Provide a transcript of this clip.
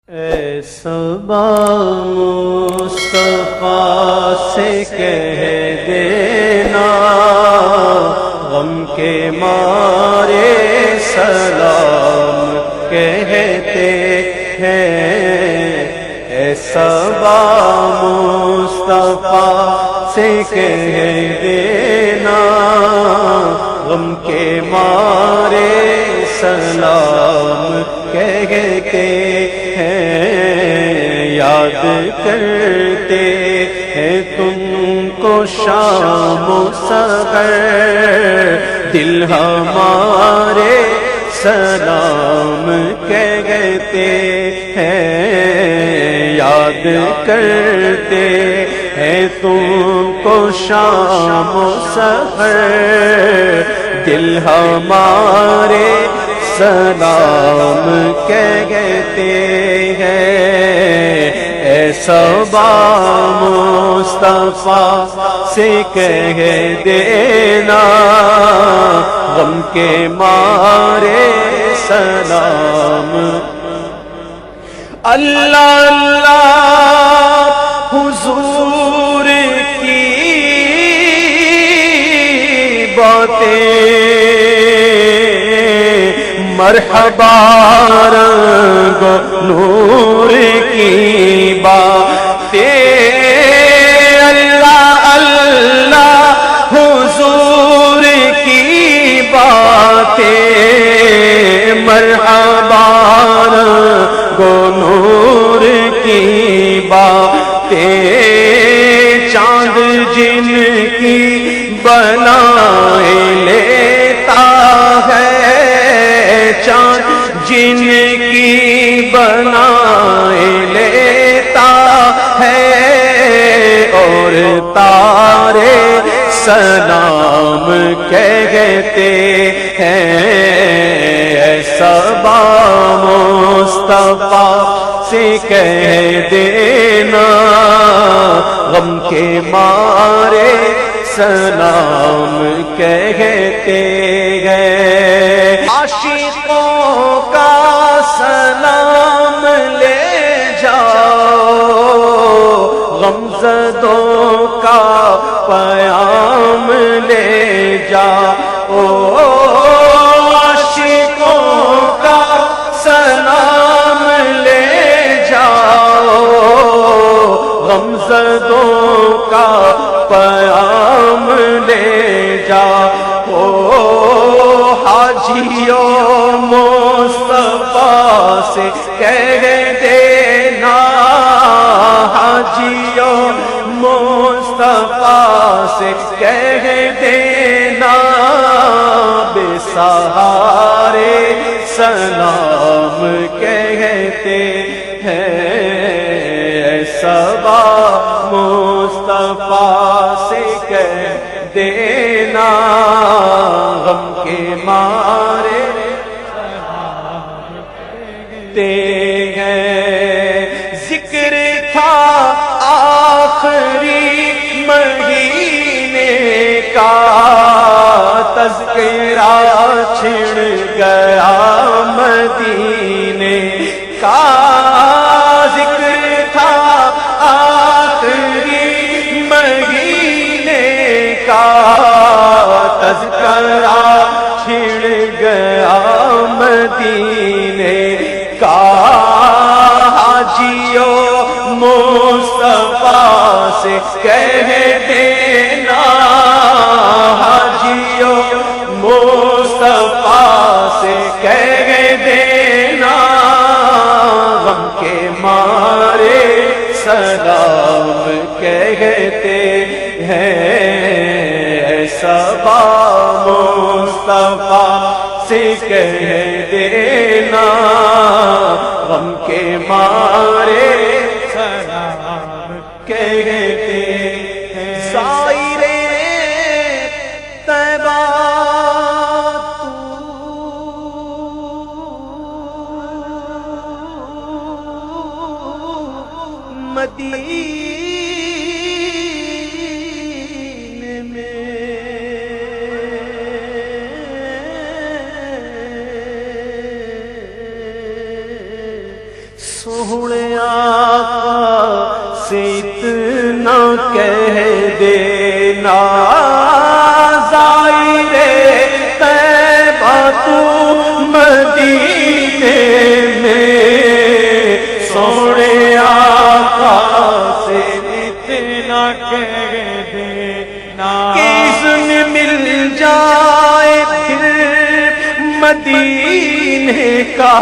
اے صبا مصطفیٰ سے کہہ دینا غم کے مارے سلام کہتے ہیں۔ اے صبا مصطفیٰ سے کہہ دینا غم کے مارے سلام کہتے ہیں۔ یاد کرتے ہیں تم کو شام و سحر دل ہمارے سلام کہتے ہیں۔ یاد کرتے ہیں تم کو شام و سحر دل ہمارے سلام کہتے ہیں۔ اے صبا مصطفیٰ سے کہہ دینا غم کے مارے سلام۔ اللہ اللہ حضور کی باتیں مرحبا رنگ نور کی باتیں۔ اللہ اللہ حضور کی باتیں مرحبا رنگ نور کی باتیں۔ چاند جن کی بنائے لیتا ہے، چاند جن کی بنائے لیتا ہے، اور تارے سلام کہتے ہیں۔ اے صبا مصطفیٰ سے کہہ دینا غم کے مارے سلام کہتے ہیں۔ عاشقوں کا سلام لے جاؤ، غمزدوں کا پیام لے جاؤ۔ عاشقوں کا سلام لے جاؤ، غمزدوں کا پیام لے جاؤ۔ حاجیوں مصطفیٰ سے کہہ دینا، حاجیوں مصطفیٰ سے کہہ دینا بے سہارے سلام کہتے ہیں۔ اے صبا مصطفیٰ سے کہہ دینا غم کے مارے کہتے ہیں۔ ذکر تھا آخری مہینے کا، تذکرہ چھڑ گیا مدینے کا۔ ذکر تھا آخری مہینے کا، تذکرہ چھڑ گیا مدینے کا۔ حاجیوں مصطفیٰ سے کہہ دینا، حاجیوں مصطفیٰ سے کہہ دینا غم کے مارے سلام کہتے ہیں۔ اے صبا مصطفیٰ سے کہہ دینا غم کے مارے سلام کہتے ہیں۔ سائرے طیبہ مدینے میں سونے آقا سے اتنا کہہ دینا ظاہر طیبہ تو مدینے میں سونے آقا سے اتنا کہہ دینا اذن مل جائے پھر مدینے کا